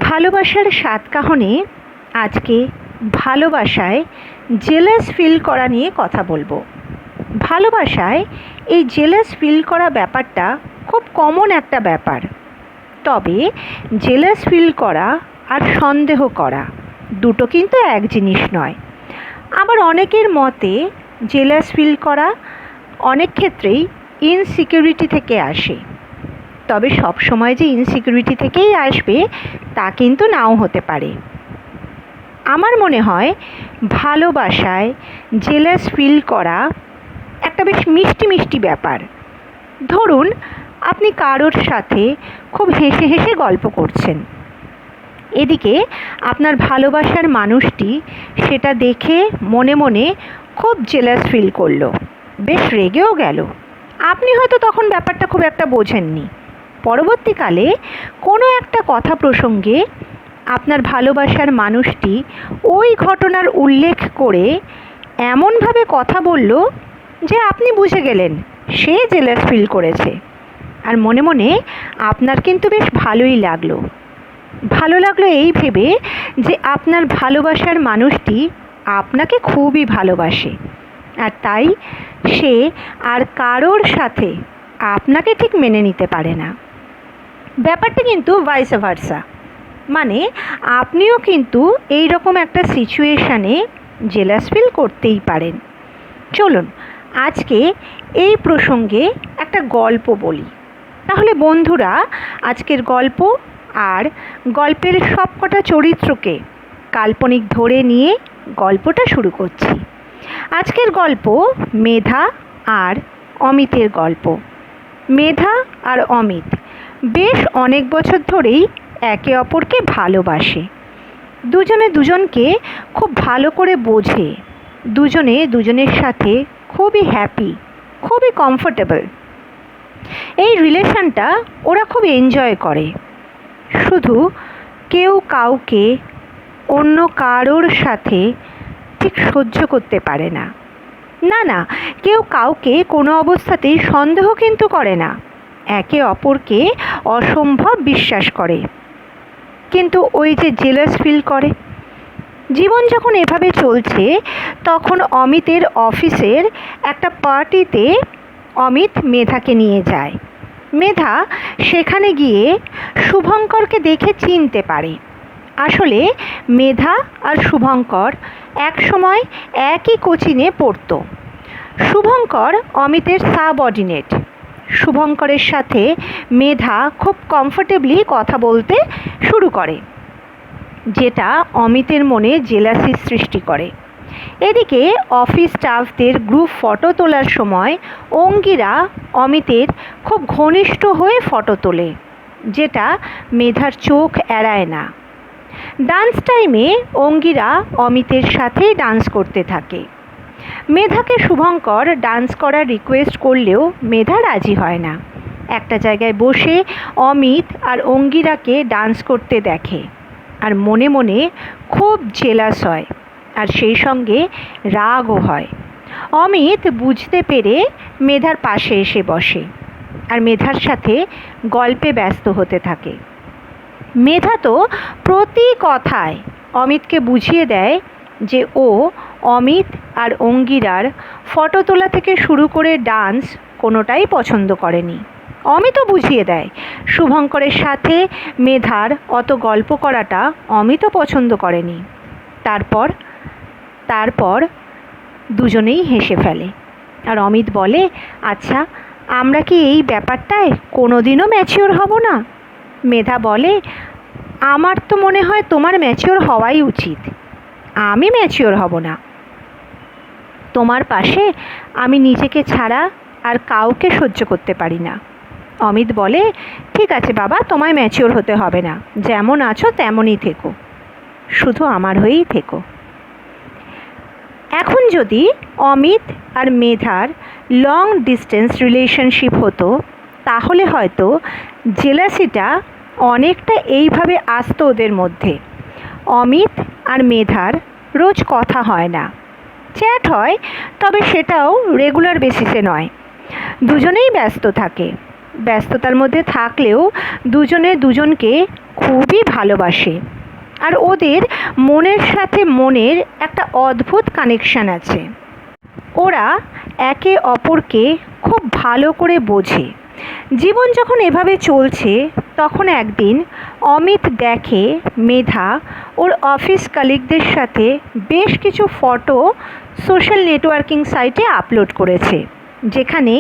ভালোবাসার সাত কাহনে আজকে ভালোবাসায় জেলাস ফিল করা নিয়ে কথা বলবো। ভালোবাসায় এই জেলাস ফিল করা ব্যাপারটা খুব কমন একটা ব্যাপার। তবে জেলাস ফিল করা আর সন্দেহ করা দুটো কিন্তু এক জিনিস নয়। আবার অনেকের মতে জেলাস ফিল করা অনেক ক্ষেত্রেই ইনসিকিউরিটি থেকে আসে। তবে সব সময় যে ইনসিকিউরিটি থেকেই আসবে তা কিন্তু নাও হতে পারে। আমার মনে হয় ভালোবাসায় জেলাস ফিল করা একটা বেশ মিষ্টি মিষ্টি ব্যাপার। ধরুন আপনি কারোর সাথে খুব হেসে হেসে গল্প করছেন, এদিকে আপনার ভালোবাসার মানুষটি সেটা দেখে মনে মনে খুব জেলাস ফিল করলো, বেশ রেগেও গেল। আপনি হয়তো তখন ব্যাপারটা খুব একটা বোঝেননি। পরবর্তীকালে কোনো একটা কথা প্রসঙ্গে আপনার ভালোবাসার মানুষটি ওই ঘটনার উল্লেখ করে এমনভাবে কথা বলল যে আপনি বুঝে গেলেন সে জেলাস ফিল করেছে। আর মনে মনে আপনার কিন্তু বেশ ভালোই লাগলো। ভালো লাগলো এই ভেবে যে আপনার ভালোবাসার মানুষটি আপনাকে খুবই ভালোবাসে, আর তাই সে আর কারোর সাথে আপনাকে ঠিক মেনে নিতে পারে না। ব্যাপারটা কিন্তু ভাইস ভার্সা, মানে আপনিও কিন্তু এই রকম একটা সিচুয়েশানে জেলাস ফিল করতেই পারেন। চলুন আজকে এই প্রসঙ্গে একটা গল্প বলি। তাহলে বন্ধুরা, আজকের গল্প আর গল্পের সবকটা চরিত্রকে কাল্পনিক ধরে নিয়ে গল্পটা শুরু করছি। আজকের গল্প মেধা আর অমিতের গল্প। মেধা আর অমিত বেশ অনেক বছর ধরেই একে অপরকে ভালোবাসে। দুজনে দুজনকে খুব ভালো করে বোঝে, দুজনে দুজনের সাথে খুবই হ্যাপি, খুবই কমফোর্টেবল। এই রিলেশনটা ওরা খুব এনজয় করে। শুধু কেউ কাউকে অন্য কারোর সাথে ঠিক সহ্য করতে পারে না। না, কেউ কাউকে কোনো অবস্থাতেই সন্দেহ কিন্তু করে না, একে অপরকে অসম্ভব বিশ্বাস করে, কিন্তু ওই যে জেলাস ফিল করে। জীবন যখন এভাবে চলছে তখন অমিতের অফিসের একটা পার্টিতে অমিত মেধাকে নিয়ে যায়। মেধা সেখানে গিয়ে শুভঙ্করকে দেখে চিনতে পারে। আসলে মেধা আর শুভঙ্কর একসময় একই কোচিংয়ে পড়তো। শুভঙ্কর অমিতের সাবঅর্ডিনেট। শুভঙ্করের সাথে মেধা খুব কমফোর্টেবলি কথা বলতে শুরু করে, যেটা অমিতের মনে জেলাসির সৃষ্টি করে। এদিকে অফিস স্টাফদের গ্রুপ ফটো তোলার সময় অঙ্গিরা অমিতের খুব ঘনিষ্ঠ হয়ে ফটো তোলে, যেটা মেধার চোখ এড়ায় না। ডান্স টাইমে অঙ্গিরা অমিতের সাথেই ডান্স করতে থাকে। মেধাকে শুভঙ্কর ডান্স করার রিকোয়েস্ট করলেও মেধা রাজি হয় না। একটা জায়গায় বসে অমিত আর অঙ্গিরাকে ডান্স করতে দেখে আর মনে মনে খুব জেলাস হয়, আর সেই সঙ্গে রাগও হয়। অমিত বুঝতে পেরে মেধার পাশে এসে বসে আর মেধার সাথে গল্পে ব্যস্ত হতে থাকে। মেধা তো প্রতি কথায় অমিতকে বুঝিয়ে দেয় যে ও অমিত আর অঙ্গিরার ফটো তোলা থেকে শুরু করে ডান্স কোনোটাই পছন্দ করেনি। অমিতও বুঝিয়ে দেয় শুভঙ্করের সাথে মেধার অত গল্প করাটা অমিতও পছন্দ করেনি। তারপর দুজনেই হেসে ফেলে আর অমিত বলে, আচ্ছা আমরা কি এই ব্যাপারটায় কোনোদিনও ম্যাচিওর হব না? মেধা বলে, আমার তো মনে হয় তোমার ম্যাচিওর হওয়াই উচিত। আমি ম্যাচিওর হব না। তোমার পাশে আমি নিজেকে ছাড়া আর কাউকে সহ্য করতে পারি না। অমিত বলে, ঠিক আছে বাবা, তোমায় ম্যাচিওর হতে হবে না, যেমন আছো তেমনই থেকো, শুধু আমার হয়েই থেকো। এখন যদি অমিত আর মেধার লং ডিস্টেন্স রিলেশনশিপ হতো তাহলে হয়তো জেলাসিটা অনেকটা এইভাবে আসতো ওদের মধ্যে। অমিত আর মেধার রোজ কথা হয় না, চ্যাট হয়, তবে সেটাও রেগুলার বেসিসে নয়। দুজনেই ব্যস্ত থাকে। ব্যস্ততার মধ্যে থাকলেও দুজনে দুজনকে খুবই ভালোবাসে, আর ওদের মনের সাথে মনের একটা অদ্ভুত কানেকশান আছে। ওরা একে অপরকে খুব ভালো করে বোঝে। জীবন যখন এভাবে চলছে, তখন একদিন অমিত দেখে মেধা ওর অফিস কালিগদের সাথে বেশ কিছু ফটো সোশ্যাল নেটওয়ার্কিং সাইটে আপলোড করেছে, যেখানে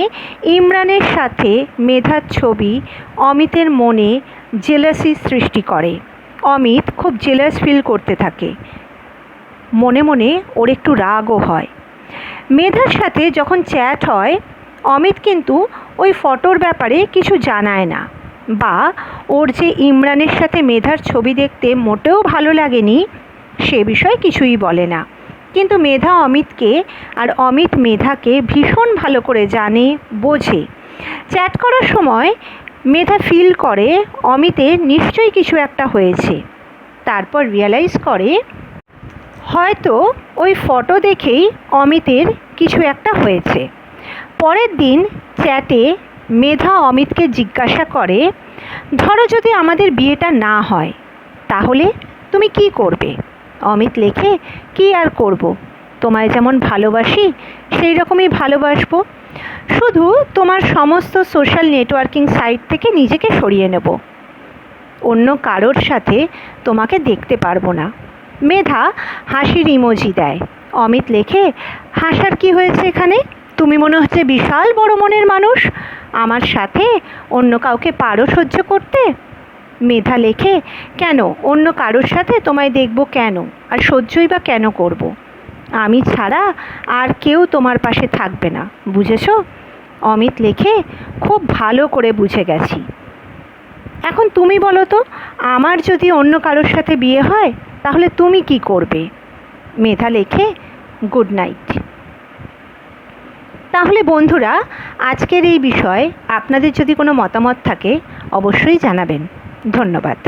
ইমরানের সাথে মেধার ছবি অমিতের মনে জেলাসি সৃষ্টি করে। অমিত খুব জেলাস ফিল করতে থাকে। মনে মনে ওর একটু রাগও হয়। মেধার সাথে যখন চ্যাট হয়, অমিত কিন্তু ওই ফটোর ব্যাপারে কিছু জানায় না, বা ওর যে ইমরানের সাথে মেধার ছবি দেখতে মোটেও ভালো লাগেনি সে বিষয়ে কিছুই বলে না। কিন্তু মেধা অমিতকে আর অমিত মেধাকে ভীষণ ভালো করে জানে, বোঝে। চ্যাট করার সময় মেধা ফিল করে অমিতের নিশ্চয়ই কিছু একটা হয়েছে। তারপর রিয়ালাইজ করে হয়তো ওই ফটো দেখেই অমিতের কিছু একটা হয়েছে। পরের দিন চ্যাটে মেধা অমিতকে জিজ্ঞাসা করে, ধরো যদি আমাদের বিয়েটা না হয় তাহলে তুমি কি করবে? অমিত লেখে, কি আর করব, তোমায় যেমন ভালোবাসি সেই রকমই ভালোবাসবো, শুধু তোমার সমস্ত সোশ্যাল নেটওয়ার্কিং সাইট থেকে নিজেকে সরিয়ে নেব, অন্য কারোর সাথে তোমাকে দেখতে পারবো না। মেধা হাসির ইমোজি দেয়। অমিত লেখে, হাসার কি হয়েছে এখানে? তুমি মনে হচ্ছে বিশাল বড় মনের মানুষ, আমার সাথে অন্য কাউকে পারো সহ্য করতে? মেধা লেখে, কেন অন্য কারোর সাথে তোমায় দেখব কেন, আর সহ্যই বা কেন করব? আমি ছাড়া আর কেউ তোমার পাশে থাকবে না, বুঝেছ? অমিত লেখে, খুব ভালো করে বুঝে গেছি। এখন তুমি বলো তো, আমার যদি অন্য কারোর সাথে বিয়ে হয় তাহলে তুমি কি করবে? মেধা লেখে, গুড নাইট। তাহলে বন্ধুরা, আজকের এই বিষয়ে আপনাদের যদি কোনো মতামত থাকে অবশ্যই জানাবেন। ধন্যবাদ।